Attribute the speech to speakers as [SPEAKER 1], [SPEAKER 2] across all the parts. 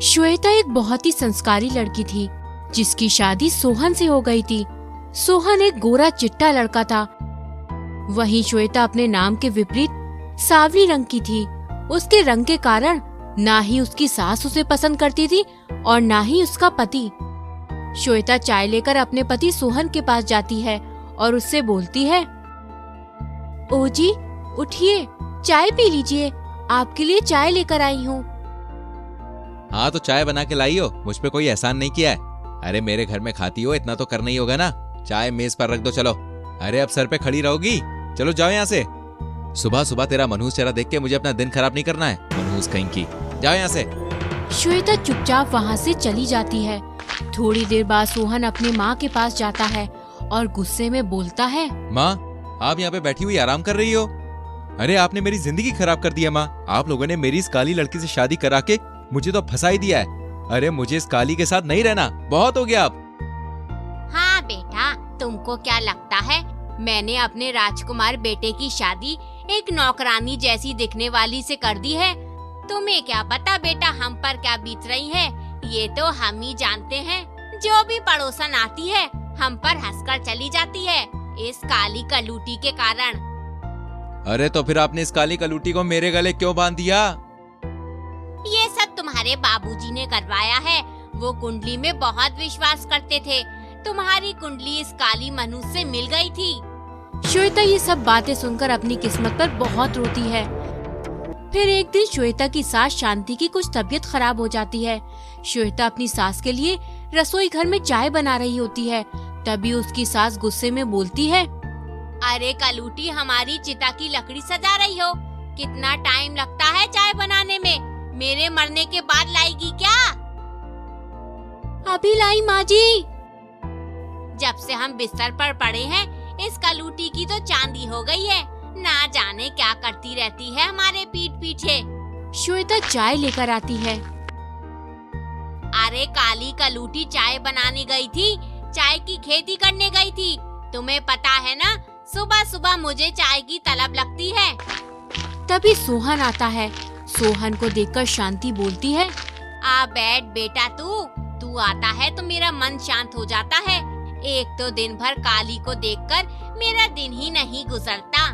[SPEAKER 1] श्वेता एक बहुत ही संस्कारी लड़की थी जिसकी शादी सोहन से हो गई थी। सोहन एक गोरा चिट्टा लड़का था। वहीं श्वेता अपने नाम के विपरीत सांवली रंग की थी। उसके रंग के कारण ना ही उसकी सास उसे पसंद करती थी और ना ही उसका पति। श्वेता चाय लेकर अपने पति सोहन के पास जाती है और उससे बोलती है, ओ जी उठिए, चाय पी लीजिए, आपके लिए चाय लेकर आई हूँ।
[SPEAKER 2] हाँ तो चाय बना के लाई हो, मुझ पे कोई एहसान नहीं किया है। अरे मेरे घर में खाती हो, इतना तो करना ही होगा ना। चाय मेज पर रख दो चलो। अरे अब सर पे खड़ी रहोगी, चलो जाओ यहाँ से। सुबह सुबह तेरा मनहूस चेहरा देख के मुझे अपना दिन खराब नहीं करना है, मनहूस कहीं की। जाओ यहाँ से।
[SPEAKER 1] श्वेता चुपचाप वहाँ से चली जाती है। थोड़ी देर बाद सोहन अपने माँ के पास जाता है और गुस्से में बोलता है,
[SPEAKER 2] माँ आप यहाँ पे बैठी हुई आराम कर रही हो? अरे आपने मेरी जिंदगी खराब कर दी है माँ। आप लोगों ने मेरी इस काली लड़की से शादी करा के मुझे तो फंसा ही दिया है। अरे मुझे इस काली के साथ नहीं रहना, बहुत हो गया अब।
[SPEAKER 3] हाँ बेटा, तुमको क्या लगता है मैंने अपने राजकुमार बेटे की शादी एक नौकरानी जैसी दिखने वाली से कर दी है? तुम्हें क्या पता बेटा हम पर क्या बीत रही है, ये तो हम ही जानते हैं। जो भी पड़ोसन आती है हम पर हंसकर चली जाती है इस काली कलूटी के कारण।
[SPEAKER 2] अरे तो फिर आपने इस काली कलूटी को मेरे गले क्यों बांध दिया?
[SPEAKER 3] ये सब तुम्हारे बाबूजी ने करवाया है। वो कुंडली में बहुत विश्वास करते थे। तुम्हारी कुंडली इस काली मनुष्य से मिल गई थी।
[SPEAKER 1] श्वेता ये सब बातें सुनकर अपनी किस्मत पर बहुत रोती है। फिर एक दिन श्वेता की सास शांति की कुछ तबीयत खराब हो जाती है। श्वेता अपनी सास के लिए रसोई घर में चाय बना रही होती है। तभी उसकी सास गुस्से में बोलती है,
[SPEAKER 3] अरे कलूटी, हमारी चिता की लकड़ी सजा रही हो, कितना टाइम लगता है चाय बनाने में? मेरे मरने के बाद लाएगी क्या?
[SPEAKER 1] अभी लाई माँ जी।
[SPEAKER 3] जब से हम बिस्तर पर पड़े हैं इस कलूटी की तो चांदी हो गई है। ना जाने क्या करती रहती है हमारे पीठ पीछे।
[SPEAKER 1] श्वेता चाय लेकर आती है।
[SPEAKER 3] अरे काली कलूटी चाय बनाने गई थी, चाय की खेती करने गई थी। तुम्हें पता है ना, सुबह सुबह मुझे चाय की तलब लगती है।
[SPEAKER 1] तभी सोहन आता है। सोहन को देखकर शांति बोलती है,
[SPEAKER 3] आ बैठ बेटा, तू आता है तो मेरा मन शांत हो जाता है। एक तो दिन भर काली को देखकर मेरा दिन ही नहीं गुजरता।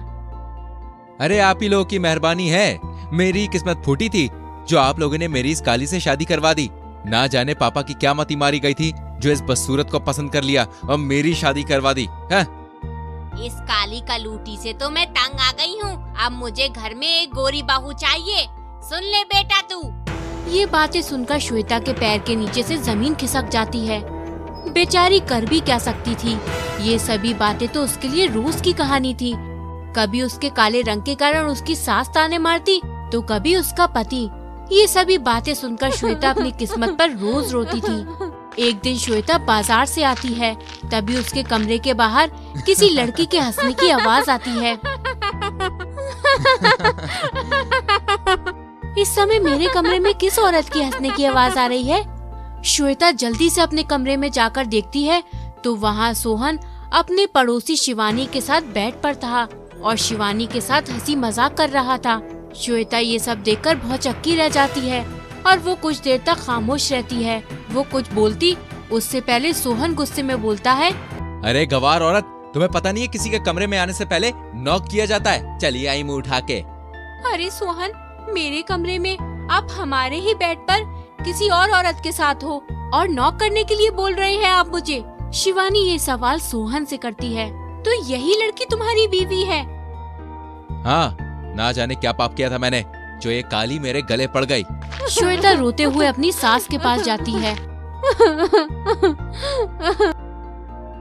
[SPEAKER 2] अरे आप ही लोगों की मेहरबानी है, मेरी किस्मत फूटी थी जो आप लोगों ने मेरी इस काली से शादी करवा दी। ना जाने पापा की क्या मती मारी गई थी जो इस बदसूरत को पसंद कर लिया और मेरी शादी करवा दी है?
[SPEAKER 3] इस काली कलूटी से तो मैं तंग आ गई हूँ। अब मुझे घर में एक गोरी बहू चाहिए। सुन ले बेटा तू।
[SPEAKER 1] ये बातें सुनकर श्वेता के पैर के नीचे से जमीन खिसक जाती है। बेचारी कर भी क्या सकती थी। ये सभी बातें तो उसके लिए रोज की कहानी थी। कभी उसके काले रंग के कारण उसकी सास ताने मारती तो कभी उसका पति। ये सभी बातें सुनकर श्वेता अपनी किस्मत पर रोज रोती थी। एक दिन श्वेता बाजार से आती है। तभी उसके कमरे के बाहर किसी लड़की के हंसने की आवाज आती है। इस समय मेरे कमरे में किस औरत की हंसने की आवाज आ रही है? श्वेता जल्दी से अपने कमरे में जाकर देखती है तो वहाँ सोहन अपने पड़ोसी शिवानी के साथ बेड पर था और शिवानी के साथ हंसी मजाक कर रहा था। श्वेता ये सब देखकर बहुत चक्की रह जाती है और वो कुछ देर तक खामोश रहती है। वो कुछ बोलती उससे पहले सोहन गुस्से में बोलता है,
[SPEAKER 2] अरे गवार औरत, तुम्हें पता नहीं है किसी के कमरे में आने से पहले नॉक किया जाता है? चलिए आई मुंह उठा के।
[SPEAKER 1] अरे सोहन, मेरे कमरे में आप हमारे ही बेड पर किसी और औरत के साथ हो और नॉक करने के लिए बोल रहे हैं आप मुझे? शिवानी ये सवाल सोहन से करती है। तो यही लड़की तुम्हारी बीवी है?
[SPEAKER 2] हाँ, ना जाने क्या पाप किया था मैंने जो ये काली मेरे गले पड़ गई।
[SPEAKER 1] श्वेता रोते हुए अपनी सास के पास जाती है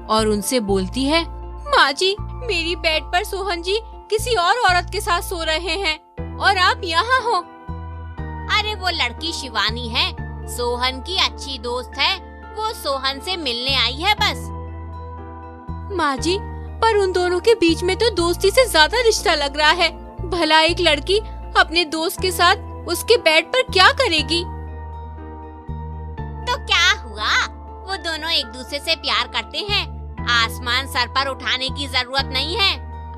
[SPEAKER 1] और उनसे बोलती है, माँ जी, मेरी बेड पर सोहन जी किसी और औरत के साथ सो रहे हैं और आप यहाँ हो।
[SPEAKER 3] अरे वो लड़की शिवानी है, सोहन की अच्छी दोस्त है। वो सोहन से मिलने आई है बस।
[SPEAKER 1] माँ जी, पर उन दोनों के बीच में तो दोस्ती से ज्यादा रिश्ता लग रहा है। भला एक लड़की अपने दोस्त के साथ उसके बेड पर क्या करेगी?
[SPEAKER 3] तो क्या हुआ, वो दोनों एक दूसरे से प्यार करते हैं। आसमान सर पर उठाने की जरूरत नहीं है।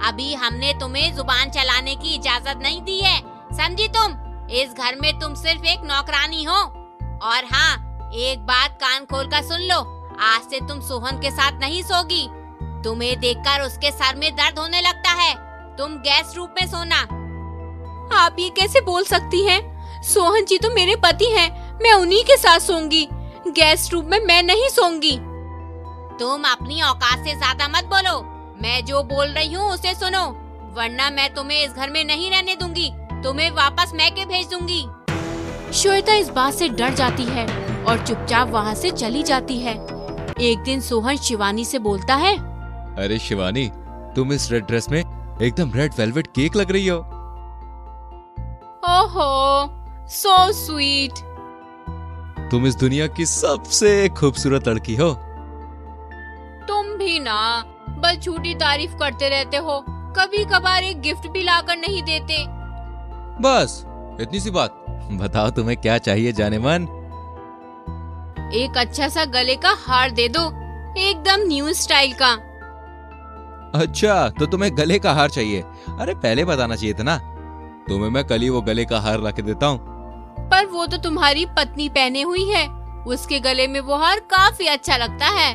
[SPEAKER 3] अभी हमने तुम्हें जुबान चलाने की इजाजत नहीं दी है, समझी तुम? इस घर में तुम सिर्फ एक नौकरानी हो। और हाँ, एक बात कान खोल कर सुन लो, आज से तुम सोहन के साथ नहीं सोगी। तुम्हें देखकर उसके सर में दर्द होने लगता है। तुम गेस्ट रूम में सोना।
[SPEAKER 1] आप ये कैसे बोल सकती हैं? सोहन जी तो मेरे पति हैं, मैं उन्हीं के साथ सोऊंगी। गेस्ट रूम में मैं नहीं सोऊंगी।
[SPEAKER 3] तुम अपनी औकात से ज्यादा मत बोलो। मैं जो बोल रही हूँ उसे सुनो, वरना मैं तुम्हें इस घर में नहीं रहने दूंगी। तुम्हें वापस मैके भेज दूंगी।
[SPEAKER 1] श्वेता इस बात से डर जाती है और चुपचाप वहाँ से चली जाती है। एक दिन सोहन शिवानी से बोलता है,
[SPEAKER 2] अरे शिवानी, तुम इस रेड ड्रेस में एकदम रेड वेलवेट केक लग रही हो।
[SPEAKER 1] ओहो, सो स्वीट।
[SPEAKER 2] तुम इस दुनिया की सबसे खूबसूरत लड़की हो।
[SPEAKER 1] तुम भी ना बस झूठी तारीफ करते रहते हो, कभी कभार एक गिफ्ट भी लाकर नहीं देते।
[SPEAKER 2] बस इतनी सी बात। बताओ तुम्हें क्या चाहिए जाने मन?
[SPEAKER 1] एक अच्छा सा गले का हार दे दो, एकदम न्यू स्टाइल का।
[SPEAKER 2] अच्छा, तो तुम्हें गले का हार चाहिए? अरे पहले बताना चाहिए था ना। तुम्हें मैं कल ही वो गले का हार लाके देता हूँ।
[SPEAKER 1] पर वो तो तुम्हारी पत्नी पहने हुई है, उसके गले में वो हार काफी अच्छा लगता है।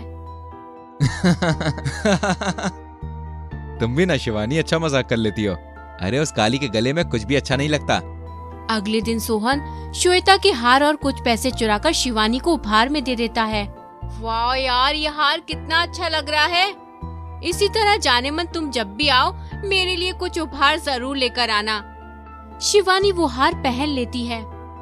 [SPEAKER 2] तुम भी ना शिवानी अच्छा मजाक कर लेती हो। अरे उस काली के गले में कुछ भी अच्छा नहीं लगता।
[SPEAKER 1] अगले दिन सोहन श्वेता के हार और कुछ पैसे चुराकर शिवानी को उपहार में दे देता है। वाह यार, ये हार कितना अच्छा लग रहा है। इसी तरह जाने मन तुम जब भी आओ मेरे लिए कुछ उपहार जरूर लेकर आना। शिवानी वो हार पहन लेती है।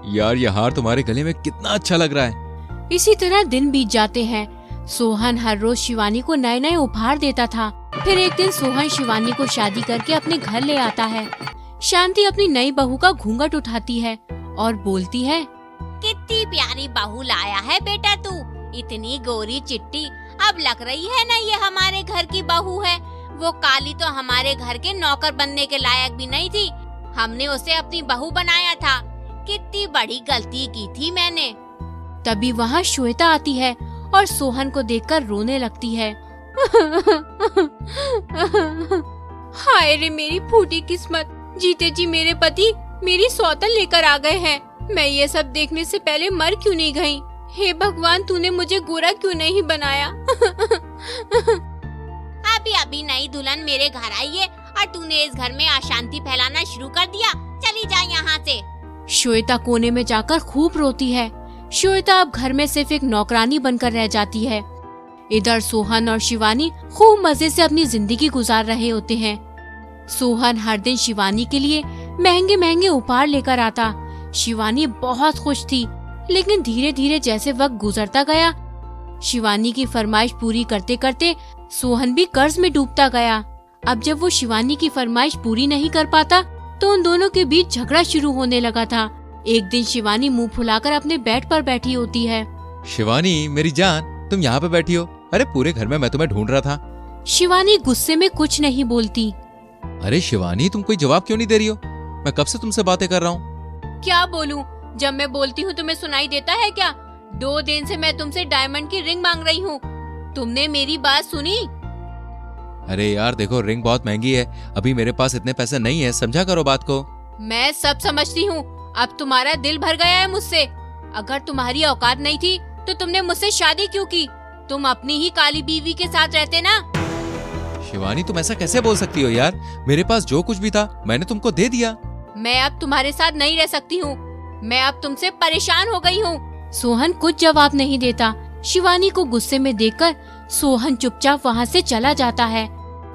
[SPEAKER 2] यार ये हार तुम्हारे गले में कितना अच्छा लग रहा है।
[SPEAKER 1] इसी तरह दिन बीत जाते हैं। सोहन हर रोज शिवानी को नए नए उपहार देता था। फिर एक दिन सोहन शिवानी को शादी करके अपने घर ले आता है। शांति अपनी नई बहू का घूंघट उठाती है और बोलती है,
[SPEAKER 3] कितनी प्यारी बहू लाया है बेटा तू। इतनी गोरी चिट्टी, अब लग रही है ना ये हमारे घर की बहू है। वो काली तो हमारे घर के नौकर बनने के लायक भी नहीं थी, हमने उसे अपनी बहू बनाया था। कितनी बड़ी गलती की थी मैंने।
[SPEAKER 1] तभी वहाँ श्वेता आती है और सोहन को देखकर रोने लगती है। हाय रे मेरी फूटी किस्मत, जीते जी मेरे पति मेरी सौतन लेकर आ गए हैं। मैं ये सब देखने से पहले मर क्यों नहीं गई? हे भगवान, तूने मुझे गोरा क्यों नहीं बनाया?
[SPEAKER 3] अभी अभी नई दुल्हन मेरे घर आई है और तूने इस घर में अशांति फैलाना शुरू कर दिया। चली जा यहाँ से।
[SPEAKER 1] श्वेता कोने में जाकर खूब रोती है। श्वेता अब घर में सिर्फ एक नौकरानी बनकर रह जाती है। इधर सोहन और शिवानी खूब मजे से अपनी जिंदगी गुजार रहे होते हैं। सोहन हर दिन शिवानी के लिए महंगे महंगे उपहार लेकर आता। शिवानी बहुत खुश थी, लेकिन धीरे धीरे जैसे वक्त गुजरता गया, शिवानी की फरमाइश पूरी करते करते सोहन भी कर्ज में डूबता गया। अब जब वो शिवानी की फरमाइश पूरी नहीं कर पाता तो उन दोनों के बीच झगड़ा शुरू होने लगा था। एक दिन शिवानी मुंह फुलाकर अपने बेड पर बैठी होती है।
[SPEAKER 2] शिवानी मेरी जान, तुम यहाँ पे बैठी हो? अरे पूरे घर में मैं तुम्हें ढूंढ रहा था।
[SPEAKER 1] शिवानी गुस्से में कुछ नहीं बोलती।
[SPEAKER 2] अरे शिवानी, तुम कोई जवाब क्यों नहीं दे रही हो? मैं कब से तुमसे बातें कर रहा हूँ।
[SPEAKER 1] क्या बोलूं? जब मैं बोलती हूँ तुम्हें सुनाई देता है क्या? 2 दिन से मैं तुमसे डायमंड की रिंग मांग रही हूँ, तुमने मेरी बात सुनी?
[SPEAKER 2] अरे यार देखो, रिंग बहुत महंगी है, अभी मेरे पास इतने पैसे नहीं है, समझा करो बात को।
[SPEAKER 1] मैं सब समझती हूँ, अब तुम्हारा दिल भर गया है मुझसे। अगर तुम्हारी औकात नहीं थी तो तुमने मुझसे शादी क्यों की? तुम अपनी ही काली बीवी के साथ रहते ना।
[SPEAKER 2] शिवानी तुम ऐसा कैसे बोल सकती हो यार? मेरे पास जो कुछ भी था मैंने तुमको दे दिया।
[SPEAKER 1] मैं अब तुम्हारे साथ नहीं रह सकती हूँ, मैं अब तुमसे परेशान हो गई हूँ। सोहन कुछ जवाब नहीं देता। शिवानी को गुस्से में देखकर सोहन चुपचाप वहाँ से चला जाता है।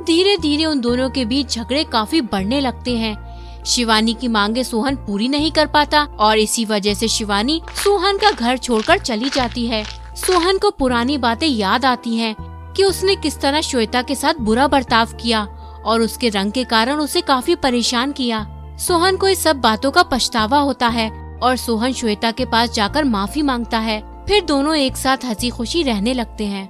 [SPEAKER 1] धीरे धीरे उन दोनों के बीच झगड़े काफी बढ़ने लगते हैं। शिवानी की मांगे सोहन पूरी नहीं कर पाता और इसी वजह से शिवानी सोहन का घर छोड़कर चली जाती है। सोहन को पुरानी बातें याद आती हैं कि उसने किस तरह श्वेता के साथ बुरा बर्ताव किया और उसके रंग के कारण उसे काफी परेशान किया। सोहन को इस सब बातों का पछतावा होता है और सोहन श्वेता के पास जाकर माफी मांगता है। फिर दोनों एक साथ हंसी खुशी रहने लगते हैं।